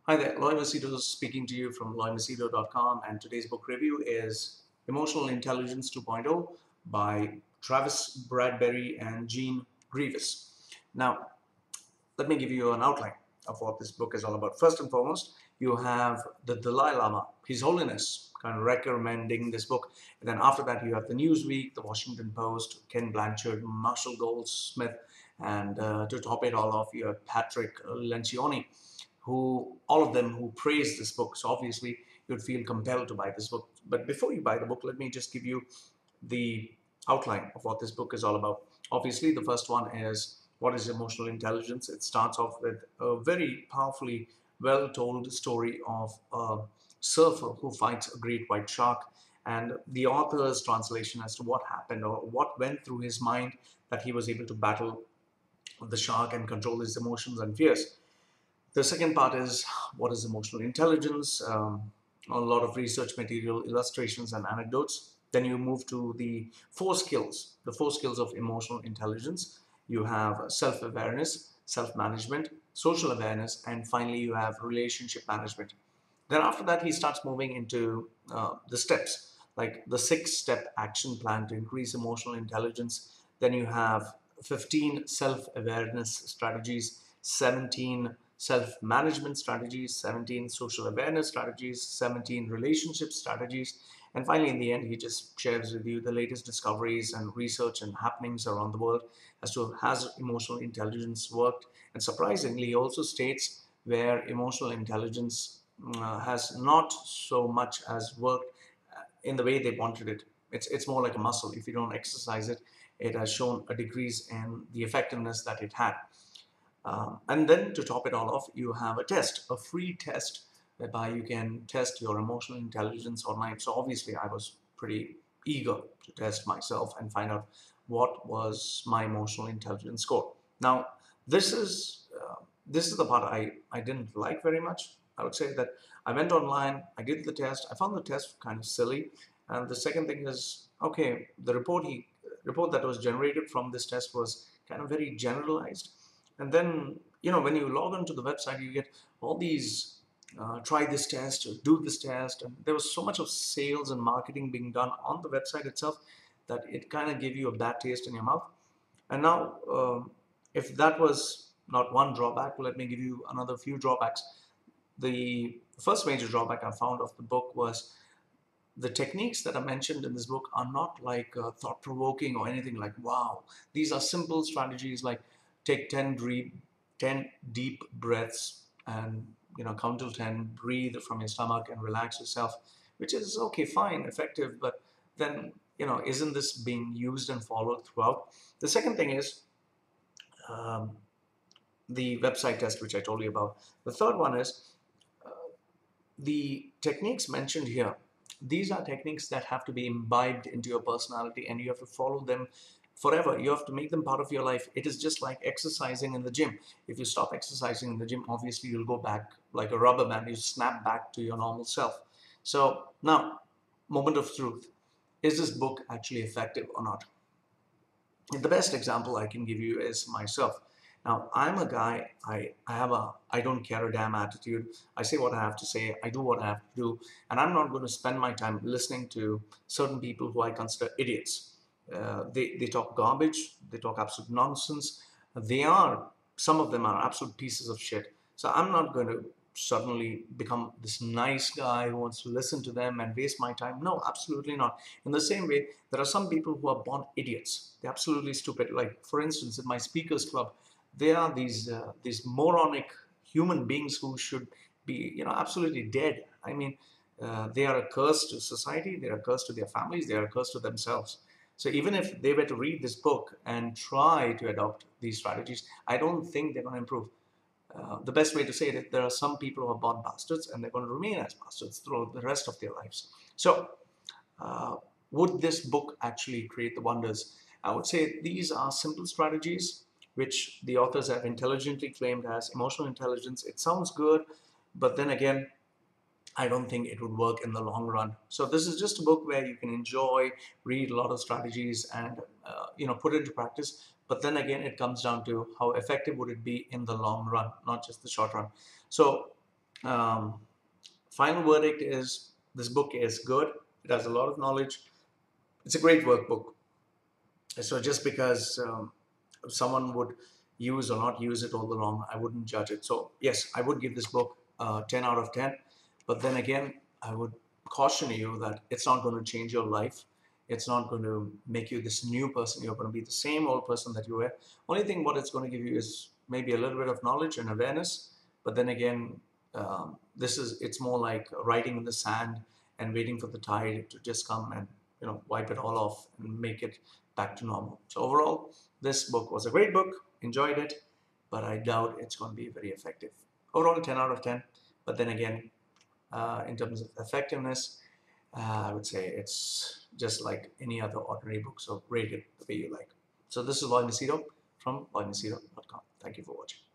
Hi there, Loy Machedo speaking to you from loymachedo.com, and today's book review is Emotional Intelligence 2.0 by Travis Bradberry and Jean Greaves. Now, let me give you an outline of what this book is all about. First and foremost, you have the Dalai Lama, His Holiness, kind of recommending this book. And then after that, you have the Newsweek, the Washington Post, Ken Blanchard, Marshall Goldsmith, and to top it all off, you have Patrick Lencioni, who all of them who praise this book. So obviously you'd feel compelled to buy this book. But before you buy the book, let me just give you the outline of what this book is all about. Obviously, the first one is what is emotional intelligence. It starts off with a very powerfully well-told story of a surfer who fights a great white shark, and the author's translation as to what happened or what went through his mind that he was able to battle the shark and control his emotions and fears. The second part is what is emotional intelligence, a lot of research material, illustrations, and anecdotes. Then you move to the four skills of emotional intelligence. You have self-awareness, self-management, social awareness, and finally you have relationship management. Then after that, he starts moving into the steps, like the 6-step action plan to increase emotional intelligence. Then you have 15 self-awareness strategies, 17 self-management strategies, 17 social awareness strategies, 17 relationship strategies, and finally in the end he just shares with you the latest discoveries and research and happenings around the world as to has emotional intelligence worked. And surprisingly, he also states where emotional intelligence has not so much as worked in the way they wanted it. It's more like a muscle. If you don't exercise it, it has shown a decrease in the effectiveness that it had. And then to top it all off, you have a test, a free test, whereby you can test your emotional intelligence online. So obviously I was pretty eager to test myself and find out what was my emotional intelligence score. Now, this is the part I didn't like very much. I would say that I went online, I did the test, I found the test kind of silly. And the second thing is, okay, the report that was generated from this test was kind of very generalized. And then, when you log onto the website, you get all these try this test or do this test. And there was so much of sales and marketing being done on the website itself that it kind of gave you a bad taste in your mouth. And now, if that was not one drawback, let me give you another few drawbacks. The first major drawback I found of the book was the techniques that are mentioned in this book are not like thought-provoking or anything like, wow. These are simple strategies like take 10 deep breaths and count till 10, breathe from your stomach and relax yourself, which is okay, fine, effective, but then isn't this being used and followed throughout? The second thing is the website test, which I told you about. The third one is the techniques mentioned here. These are techniques that have to be imbibed into your personality, and you have to follow them forever. You have to make them part of your life. It is just like exercising in the gym. If you stop exercising in the gym, obviously you'll go back like a rubber band. You snap back to your normal self. So now, moment of truth. Is this book actually effective or not? The best example I can give you is myself. Now, I'm a guy, I don't care a damn attitude. I say what I have to say, I do what I have to do, and I'm not going to spend my time listening to certain people who I consider idiots. They talk garbage, they talk absolute nonsense. Some of them are absolute pieces of shit. So I'm not going to suddenly become this nice guy who wants to listen to them and waste my time. No, absolutely not. In the same way, there are some people who are born idiots. They're absolutely stupid. Like, for instance, in my speakers club, there are these moronic human beings who should be, absolutely dead. I mean, they are a curse to society, they are a curse to their families, they are a curse to themselves. So even if they were to read this book and try to adopt these strategies, I don't think they're going to improve. The best way to say it is there are some people who are born bastards and they're going to remain as bastards throughout the rest of their lives. So would this book actually create the wonders? I would say these are simple strategies which the authors have intelligently claimed as emotional intelligence. It sounds good, but then again, I don't think it would work in the long run. So this is just a book where you can enjoy, read a lot of strategies and put it into practice. But then again, it comes down to how effective would it be in the long run, not just the short run. So Final verdict is this book is good. It has a lot of knowledge. It's a great workbook. So just because someone would use or not use it all along, I wouldn't judge it. So yes, I would give this book 10 out of 10. But then again, I would caution you that it's not going to change your life. It's not going to make you this new person. You're going to be the same old person that you were. Only thing what it's going to give you is maybe a little bit of knowledge and awareness. But then again, it's more like writing in the sand and waiting for the tide to just come and wipe it all off and make it back to normal. So overall, this book was a great book. Enjoyed it, but I doubt it's going to be very effective. Overall, 10 out of 10. But then again, in terms of effectiveness, I would say it's just like any other ordinary book. So rate it the way you like. So this is Loy Machedo from loymachedo.com. Thank you for watching.